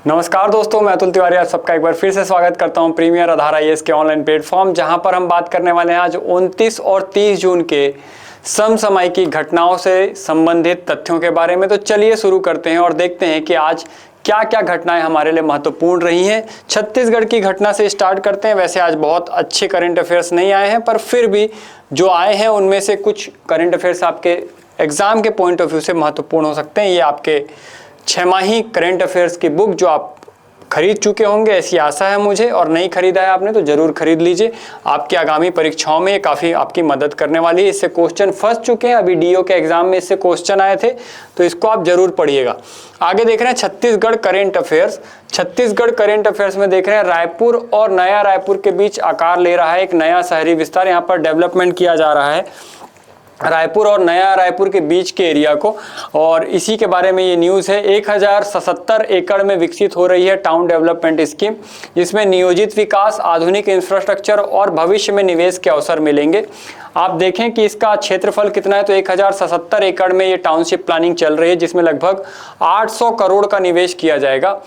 नमस्कार दोस्तों, मैं अतुल तिवारी आप सबका एक बार फिर से स्वागत करता हूं प्रीमियर आधार आईएएस के ऑनलाइन प्लेटफॉर्म, जहां पर हम बात करने वाले हैं आज 29 और 30 जून के समसामयिक घटनाओं से संबंधित तथ्यों के बारे में। तो चलिए शुरू करते हैं और देखते हैं कि आज क्या क्या घटनाएं हमारे लिए महत्वपूर्ण रही हैं। छत्तीसगढ़ की घटना से स्टार्ट करते हैं। वैसे आज बहुत अच्छे करंट अफेयर्स नहीं आए हैं, पर फिर भी जो आए हैं उनमें से कुछ करंट अफेयर्स आपके एग्जाम के पॉइंट ऑफ व्यू से महत्वपूर्ण हो सकते हैं। ये आपके 6 माही करंट अफेयर्स की बुक जो आप खरीद चुके होंगे, ऐसी आशा है मुझे, और नहीं खरीदा है आपने तो जरूर खरीद लीजिए। आपकी आगामी परीक्षाओं में ये काफ़ी आपकी मदद करने वाली है। इससे क्वेश्चन फंस चुके हैं, अभी डीओ के एग्जाम में इससे क्वेश्चन आए थे, तो इसको आप जरूर पढ़िएगा। आगे देख रहे हैं Chhattisgarh current affairs. Chhattisgarh current affairs में देख रहे हैं रायपुर और नया रायपुर के बीच आकार ले रहा है एक नया शहरी विस्तार। यहाँ पर डेवलपमेंट किया जा रहा है रायपुर और नया रायपुर के बीच के एरिया को, और इसी के बारे में ये न्यूज़ है। 1077 एकड़ में विकसित हो रही है टाउन डेवलपमेंट स्कीम, जिसमें नियोजित विकास, आधुनिक इंफ्रास्ट्रक्चर और भविष्य में निवेश के अवसर मिलेंगे। आप देखें कि इसका क्षेत्रफल कितना है, तो 1077 एकड़ में ये टाउनशिप प्लानिंग चल रही है, जिसमें लगभग 800 करोड़ का निवेश किया जाएगा।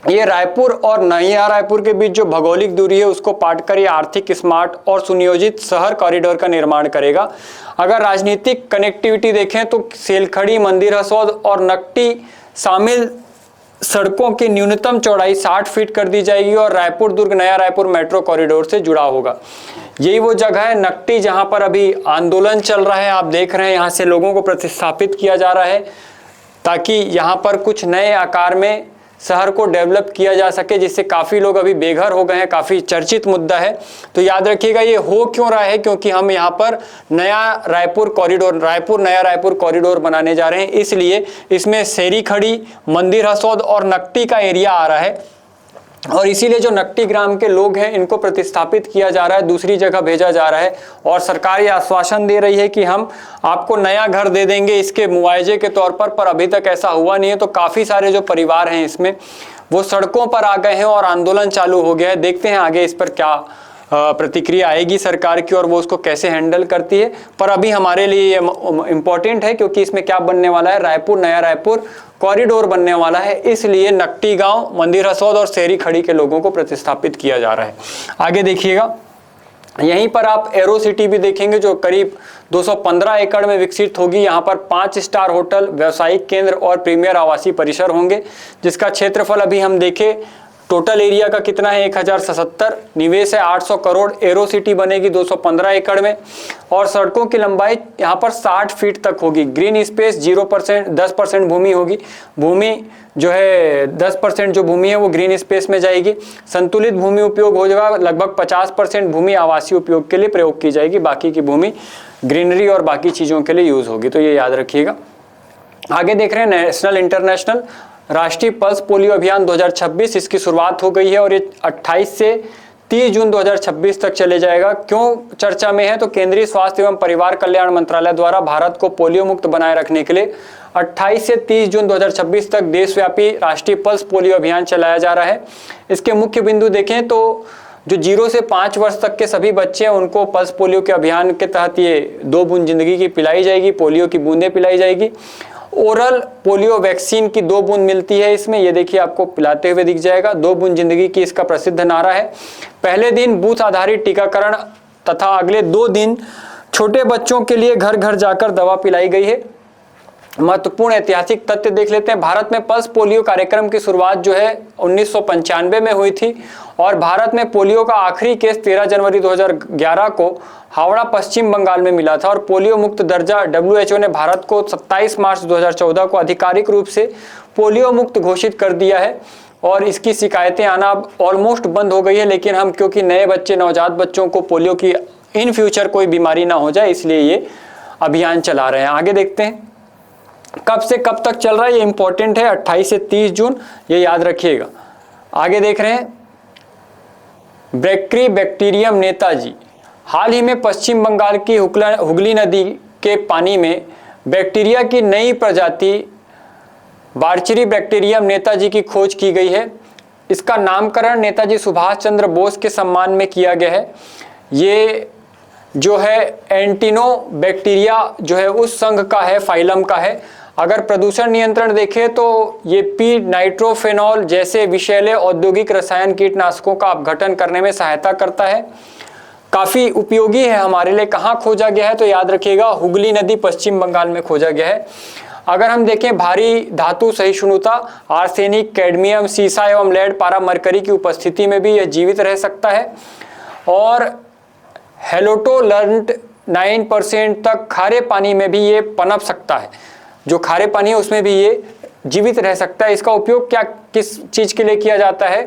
ये रायपुर और नया रायपुर के बीच जो भौगोलिक दूरी है उसको पाट कर ये आर्थिक, स्मार्ट और सुनियोजित शहर कॉरिडोर का निर्माण करेगा। अगर राजनीतिक कनेक्टिविटी देखें तो सेलखड़ी, मंदिर हसौद और नकटी शामिल सड़कों की न्यूनतम चौड़ाई 60 फीट कर दी जाएगी और रायपुर दुर्ग नया रायपुर मेट्रो कॉरिडोर से जुड़ा होगा। यही वो जगह है नकटी जहां पर अभी आंदोलन चल रहा है। आप देख रहे हैं यहाँ से लोगों को प्रतिस्थापित किया जा रहा है ताकि यहाँ पर कुछ नए आकार में शहर को डेवलप किया जा सके, जिससे काफ़ी लोग अभी बेघर हो गए हैं। काफ़ी चर्चित मुद्दा है, तो याद रखिएगा ये हो क्यों रहा है, क्योंकि हम यहाँ पर नया रायपुर कॉरिडोर, रायपुर नया रायपुर कॉरिडोर बनाने जा रहे हैं, इसलिए इसमें शेरी खड़ी, मंदिर हसौद और नकटी का एरिया आ रहा है, और इसीलिए जो नकटी ग्राम के लोग हैं इनको प्रतिस्थापित किया जा रहा है, दूसरी जगह भेजा जा रहा है। और सरकार ये आश्वासन दे रही है कि हम आपको नया घर दे देंगे इसके मुआवजे के तौर पर अभी तक ऐसा हुआ नहीं है। तो काफ़ी सारे जो परिवार हैं इसमें वो सड़कों पर आ गए हैं और आंदोलन चालू हो गया है। देखते हैं आगे इस पर क्या प्रतिक्रिया आएगी सरकार की और वो उसको कैसे हैंडल करती है। पर अभी हमारे लिए ये इम्पोर्टेंट है क्योंकि इसमें क्या बनने वाला है, रायपुर नया रायपुर कॉरिडोर बनने वाला है, इसलिए नकटी गांव, मंदिर हसौद और शेरी खड़ी के लोगों को प्रतिस्थापित किया जा रहा है। आगे देखिएगा, यहीं पर आप एरो सिटी भी देखेंगे जो करीब 215 एकड़ में विकसित होगी। यहाँ पर 5 स्टार होटल, व्यावसायिक केंद्र और प्रीमियर आवासीय परिसर होंगे, जिसका क्षेत्रफल अभी हम देखें टोटल एरिया का कितना है 1077, निवेश है 800 करोड़। एरो सिटी बनेगी 215 एकड़ में और सड़कों की लंबाई यहाँ पर 60 फीट तक होगी। ग्रीन स्पेस 0%, 10% भूमि होगी। भूमि जो है 10% जो भूमि है वो ग्रीन स्पेस में जाएगी। संतुलित भूमि उपयोग हो जाएगा, लगभग 50% भूमि आवासीय उपयोग के लिए प्रयोग की जाएगी, बाकी की भूमि ग्रीनरी और बाकी चीज़ों के लिए यूज़ होगी, तो ये याद रखिएगा। आगे देख रहे हैं नेशनल इंटरनेशनल राष्ट्रीय पल्स पोलियो अभियान 2026, इसकी शुरुआत हो गई है और ये 28 से 30 जून 2026 तक चले जाएगा। क्यों चर्चा में है, तो केंद्रीय स्वास्थ्य एवं परिवार कल्याण मंत्रालय द्वारा भारत को पोलियो मुक्त बनाए रखने के लिए 28 से 30 जून 2026 तक देशव्यापी राष्ट्रीय पल्स पोलियो अभियान चलाया जा रहा है। इसके मुख्य बिंदु देखें तो जो 0 से 5 वर्ष तक के सभी बच्चे हैं उनको पल्स पोलियो के अभियान के तहत ये 2 बूंद जिंदगी की पिलाई जाएगी, पोलियो की बूंदें पिलाई जाएगी। ओरल पोलियो वैक्सीन की 2 बूंद मिलती है इसमें, ये देखिए आपको पिलाते हुए दिख जाएगा। 2 बूंद जिंदगी की इसका प्रसिद्ध नारा है। पहले दिन बूथ आधारित टीकाकरण तथा अगले 2 दिन छोटे बच्चों के लिए घर घर जाकर दवा पिलाई गई है। महत्वपूर्ण ऐतिहासिक तथ्य देख लेते हैं। भारत में पल्स पोलियो कार्यक्रम की शुरुआत जो है 1995 में हुई थी और भारत में पोलियो का आखिरी केस 13 जनवरी 2011 को हावड़ा पश्चिम बंगाल में मिला था और पोलियो मुक्त दर्जा WHO ने भारत को 27 मार्च 2014 को आधिकारिक रूप से पोलियो मुक्त घोषित कर दिया है और इसकी शिकायतें आना अब ऑलमोस्ट बंद हो गई है। लेकिन हम क्योंकि नए बच्चे, नवजात बच्चों को पोलियो की इन फ्यूचर कोई बीमारी ना हो जाए, इसलिए ये अभियान चला रहे हैं। आगे देखते हैं कब से कब तक चल रहा है, ये इंपॉर्टेंट है, 28 से 30 जून, ये याद रखिएगा। आगे देख रहे हैं ब्रैक्ट्री बैक्टीरियम नेताजी। हाल ही में पश्चिम बंगाल की हुगली नदी के पानी में बैक्टीरिया की नई प्रजाति बार्चरी बैक्टीरियम नेताजी की खोज की गई है। इसका नामकरण नेताजी सुभाष चंद्र बोस के सम्मान में किया गया है। ये जो है एंटिनो बैक्टीरिया जो है उस संघ का है, फाइलम का है। अगर प्रदूषण नियंत्रण देखें तो ये पी नाइट्रोफेनॉल जैसे विषैले औद्योगिक रसायन कीटनाशकों का अपघटन करने में सहायता करता है, काफी उपयोगी है हमारे लिए। कहाँ खोजा गया है तो याद रखिएगा हुगली नदी पश्चिम बंगाल में खोजा गया है। अगर हम देखें भारी धातु सहिष्णुता, आर्सेनिक, कैडमियम, सीसा एवं लेड, पारा, मरकरी की उपस्थिति में भी यह जीवित रह सकता है। और हेलोटोलर्न्ट 9% तक खारे पानी में भी ये पनप सकता है, जो खारे पानी है उसमें भी ये जीवित रह सकता है। इसका उपयोग क्या किस चीज के लिए किया जाता है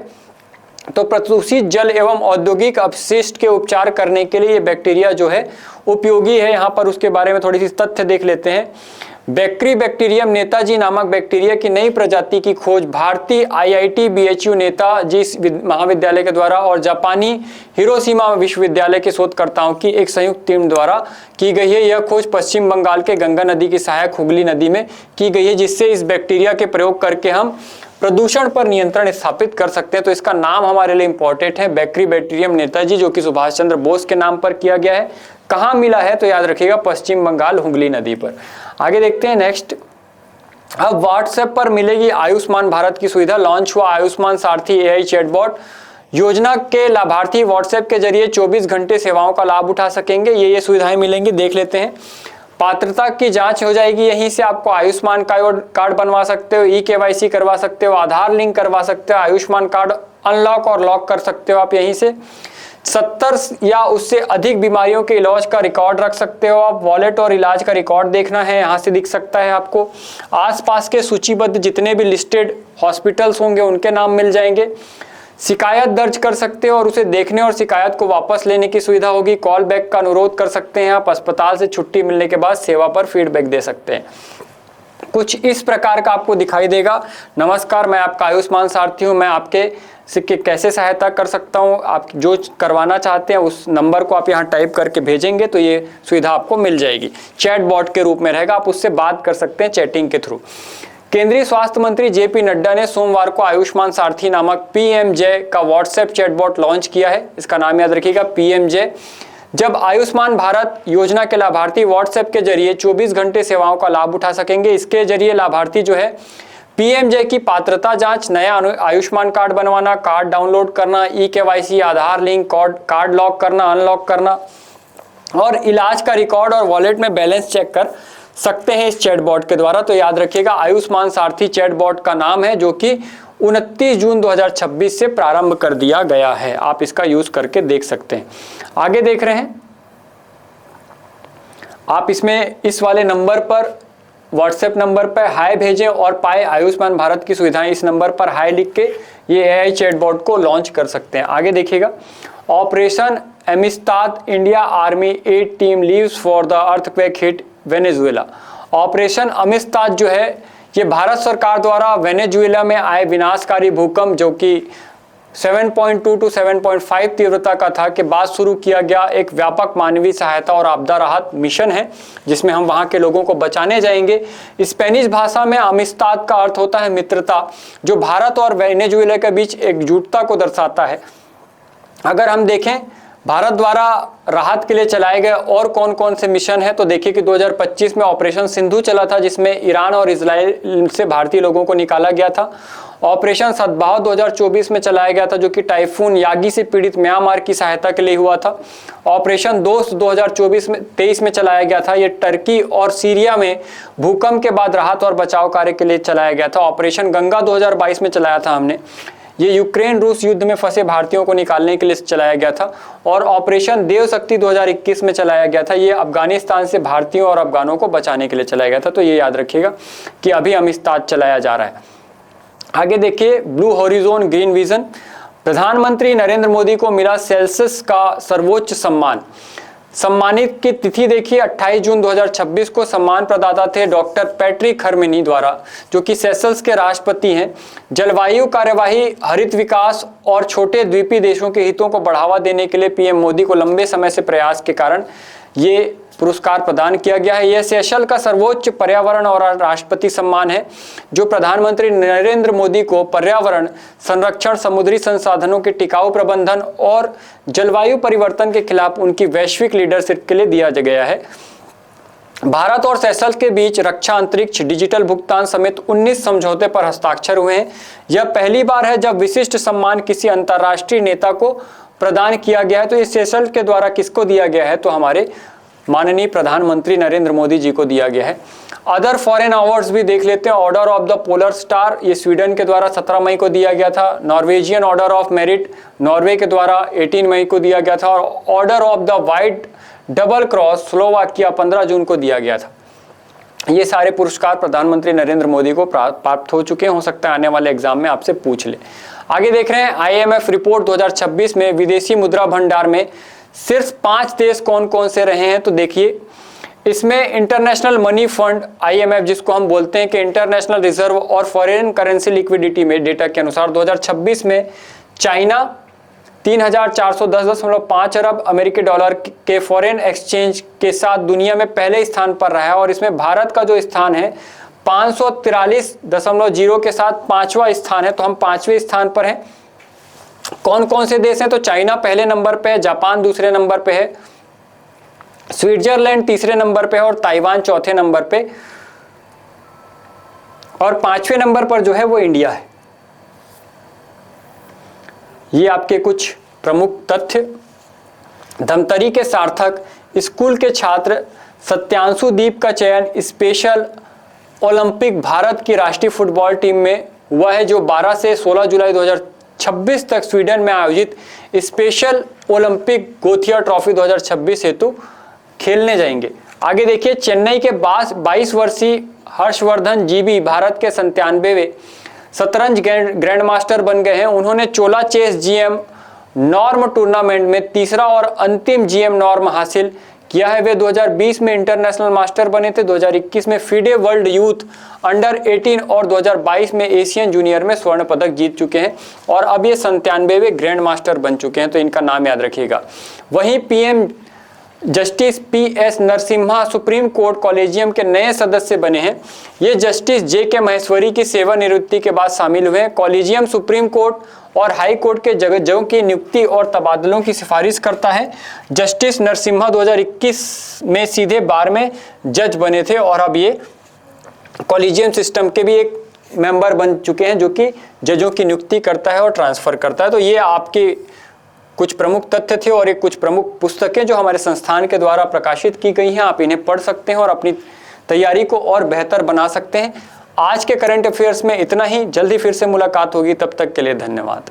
तो प्रदूषित जल एवं औद्योगिक अपशिष्ट के उपचार करने के लिए ये बैक्टीरिया जो है उपयोगी है। यहाँ पर उसके बारे में थोड़ी सी तथ्य देख लेते हैं। बैक्टीरियम नेताजी नामक बैक्टीरिया की नई प्रजाति की खोज भारतीय IIT BHU नेताजी महाविद्यालय के द्वारा और जापानी हिरोशिमा विश्वविद्यालय के शोधकर्ताओं की एक संयुक्त टीम द्वारा की गई है। यह खोज पश्चिम बंगाल के गंगा नदी की सहायक हुगली नदी में की गई है, जिससे इस बैक्टीरिया के प्रयोग करके हम प्रदूषण पर नियंत्रण स्थापित कर सकते हैं। तो इसका नाम हमारे लिए इंपॉर्टेंट है, बैक्टीरियम नेताजी, जो कि सुभाष चंद्र बोस के नाम पर किया गया है। कहाँ मिला है तो याद रखिएगा पश्चिम बंगाल हुगली नदी पर। आगे देखते हैं नेक्स्ट। अब व्हाट्सएप पर मिलेगी आयुष्मान भारत की सुविधा। लॉन्च हुआ आयुष्मान सारथी AI चैटबॉट। योजना के लाभार्थी व्हाट्सएप के जरिए 24 घंटे सेवाओं का लाभ उठा सकेंगे। ये सुविधाएं मिलेंगी, देख लेते हैं। पात्रता की जांच हो जाएगी, यहीं से आपको आयुष्मान कार्ड बनवा सकते हो, eKYC करवा सकते हो, आधार लिंक करवा सकते हो, आयुष्मान कार्ड अनलॉक और लॉक कर सकते हो आप यहीं से। 70 या उससे अधिक बीमारियों के इलाज का रिकॉर्ड रख सकते हो आप। वॉलेट और इलाज का रिकॉर्ड देखना है, यहाँ से दिख सकता है आपको। आसपास के सूचीबद्ध जितने भी लिस्टेड हॉस्पिटल्स होंगे उनके नाम मिल जाएंगे। शिकायत दर्ज कर सकते हो और उसे देखने और शिकायत को वापस लेने की सुविधा होगी। कॉल बैक का अनुरोध कर सकते हैं आप। अस्पताल से छुट्टी मिलने के बाद सेवा पर फीडबैक दे सकते हैं। कुछ इस प्रकार का आपको दिखाई देगा। नमस्कार, मैं आपका आयुष्मान सारथी हूँ, मैं आपके सिक्के कैसे सहायता कर सकता हूँ। आप जो करवाना चाहते हैं उस नंबर को आप यहाँ टाइप करके भेजेंगे तो ये सुविधा आपको मिल जाएगी। चैट बॉट के रूप में रहेगा, आप उससे बात कर सकते हैं चैटिंग के थ्रू। केंद्रीय स्वास्थ्य मंत्री JP नड्डा ने सोमवार को आयुष्मान सारथी नामक PMJ का व्हाट्सएप चैटबॉट लॉन्च किया है। इसका नाम याद रखिएगा PMJ। जब आयुष्मान भारत योजना के लाभार्थी व्हाट्सएप के जरिए 24 घंटे सेवाओं का लाभ उठा सकेंगे। इसके जरिए लाभार्थी जो है PMJ की पात्रता जांच, नया आयुष्मान कार्ड बनवाना, कार्ड डाउनलोड करना, eKYC, आधार लिंक, कार्ड लॉक करना, अनलॉक करना और इलाज का रिकॉर्ड और वॉलेट में बैलेंस चेक कर सकते हैं इस चैटबॉट के द्वारा। तो याद रखिएगा आयुष्मान सारथी चैटबॉट का नाम है, जो कि 29 जून 2026 से प्रारंभ कर दिया गया है। आप इसका यूज करके देख सकते हैं। आगे देख रहे हैं आप, इसमें इस वाले नंबर पर व्हाट्सएप नंबर पर हाय भेजें और पाए आयुष्मान भारत की सुविधाएं। इस नंबर पर हाय लिख के ये AI चैटबॉट को लॉन्च कर सकते हैं। आगे देखिएगा, operation Amistad, India army 8 team leaves for the earthquake hit Venezuela. Operation Amistad जो है ये भारत सरकार द्वारा वेनेजुएला में आए विनाशकारी भूकंप, जो कि 7.2 to 7.5 तीव्रता का था, के बाद शुरू किया गया एक व्यापक मानवीय सहायता और आपदा राहत मिशन है, जिसमें हम वहां के लोगों को बचाने जाएंगे। स्पेनिश भाषा में अमिस्ताद का अर्थ होता है मित्रता, जो भारत और वेनेजुएला के बीच एकजुटता को दर्शाता है। अगर हम देखें भारत द्वारा राहत के लिए चलाए गए और कौन कौन से मिशन है, तो देखिए कि 2025 में ऑपरेशन सिंधु चला था, जिसमें ईरान और इजराइल से भारतीय लोगों को निकाला गया था। ऑपरेशन सद्भाव 2024 में चलाया गया था, जो कि टाइफून यागी से पीड़ित म्यांमार की सहायता के लिए हुआ था। ऑपरेशन दोस्त 2023 में चलाया गया था, ये टर्की और सीरिया में भूकंप के बाद राहत और बचाव कार्य के लिए चलाया गया था। ऑपरेशन गंगा 2022 में चलाया था हमने, ये यूक्रेन रूस युद्ध में फंसे भारतीयों को निकालने के लिए चलाया गया था। और ऑपरेशन देव शक्ति 2021 में चलाया गया था, ये अफगानिस्तान से भारतीयों और अफगानों को बचाने के लिए चलाया गया था। तो ये याद रखिएगा कि अभी अमिस्ताद चलाया जा रहा है। आगे देखिए, ब्लू हॉरिजॉन ग्रीन विजन। प्रधानमंत्री नरेंद्र मोदी को मिला सेल्सियस का सर्वोच्च सम्मान। सम्मानित की तिथि देखिए 28 जून 2026 को। सम्मान प्रदाता थे डॉक्टर पैट्रिक हरमिनी द्वारा, जो कि सेशल्स के राष्ट्रपति हैं। जलवायु कार्यवाही, हरित विकास और छोटे द्वीपीय देशों के हितों को बढ़ावा देने के लिए पीएम मोदी को लंबे समय से प्रयास के कारण ये पुरस्कार प्रदान किया गया है। यह सेशल का सर्वोच्च पर्यावरण और राष्ट्रपति सम्मान है, जो प्रधानमंत्री नरेंद्र मोदी को पर्यावरण संरक्षण, समुद्री संसाधनों के टिकाऊ प्रबंधन और जलवायु परिवर्तन के खिलाफ उनकी वैश्विक लीडरशिप के लिए दिया गया है। भारत और सेशल्स के बीच रक्षा, अंतरिक्ष, डिजिटल भुगतान समेत 19 समझौते पर हस्ताक्षर हुए हैं। यह पहली बार है जब विशिष्ट सम्मान किसी अंतर्राष्ट्रीय नेता को प्रदान किया गया है। तो ये सेशल्स के द्वारा किसको दिया गया है? तो हमारे माननीय प्रधानमंत्री नरेंद्र मोदी जी को दिया गया है। अदर फॉरेन अवार्ड्स भी देख लेते हैं। Order of the polar star, ये स्वीडन के द्वारा 17 मई को दिया गया था। Norwegian order of merit Norway के द्वारा 18 मई को दिया गया था। और order of the white double cross Slovakia 15 जून को दिया गया था। ये सारे पुरस्कार प्रधानमंत्री नरेंद्र मोदी को प्राप्त हो चुके हैं। हो सकता है आने वाले एग्जाम में आपसे पूछ ले। आगे देख रहे हैं IMF रिपोर्ट 2026 में विदेशी मुद्रा भंडार में सिर्फ 5 देश कौन कौन से रहे हैं। तो देखिए, इसमें इंटरनेशनल मनी फंड IMF, जिसको हम बोलते हैं कि इंटरनेशनल रिजर्व और फॉरेन करेंसी लिक्विडिटी में डेटा के अनुसार 2026 में चाइना 3410.5 अरब अमेरिकी डॉलर के फॉरेन एक्सचेंज के साथ दुनिया में पहले स्थान पर रहा है। और इसमें भारत का जो स्थान है 543.0 के साथ 5वां स्थान है। तो हम 5वें स्थान पर हैं। कौन कौन से देश हैं? तो चाइना पहले नंबर पे है, जापान दूसरे नंबर पे है, स्विट्जरलैंड तीसरे नंबर पे है और ताइवान चौथे नंबर पे, और 5वें नंबर पर जो है वो इंडिया है। ये आपके कुछ प्रमुख तथ्य। धमतरी के सार्थक स्कूल के छात्र सत्यांशु दीप का चयन स्पेशल ओलंपिक भारत की राष्ट्रीय फुटबॉल टीम में हुआ है, जो 12 से 16 जुलाई 2026 तक स्वीडन में आयोजित स्पेशल ओलंपिक गोथिया ट्रॉफी 2026 हेतु खेलने जाएंगे। आगे देखिए, चेन्नई के 22 वर्षीय हर्षवर्धन जीबी भारत के 97वें शतरंज ग्रैंड मास्टर बन गए हैं। उन्होंने चोला चेस GM नॉर्म टूर्नामेंट में तीसरा और अंतिम GM नॉर्म हासिल किया है। वे 2020 में इंटरनेशनल मास्टर बने थे, 2021 में FIDE वर्ल्ड यूथ अंडर 18 और 2022 में एशियन जूनियर में स्वर्ण पदक जीत चुके हैं और अब ये 97वें ग्रैंड मास्टर बन चुके हैं। तो इनका नाम याद रखिएगा। वहीं PM justice PS Narasimha supreme court collegium के नए सदस्य बने हैं। ये जस्टिस JK महेश्वरी की सेवानिवृत्ति के बाद शामिल हुए हैं। कॉलेजियम सुप्रीम कोर्ट और हाई कोर्ट के जजों की नियुक्ति और तबादलों की सिफारिश करता है। जस्टिस नरसिम्हा 2021 में सीधे 12वें जज बने थे और अब ये कॉलेजियम सिस्टम के भी एक मेंबर बन चुके हैं, जो कि जजों की नियुक्ति करता है और ट्रांसफर करता है। तो ये आपके कुछ प्रमुख तथ्य थे और एक कुछ प्रमुख पुस्तकें जो हमारे संस्थान के द्वारा प्रकाशित की गई हैं। आप इन्हें पढ़ सकते हैं और अपनी तैयारी को और बेहतर बना सकते हैं। आज के करंट अफेयर्स में इतना ही। जल्दी फिर से मुलाकात होगी, तब तक के लिए धन्यवाद।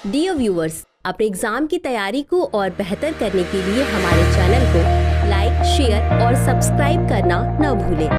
डियर व्यूअर्स, अपने एग्जाम की तैयारी को और बेहतर करने के लिए हमारे चैनल को लाइक, शेयर और सब्सक्राइब करना न भूलें।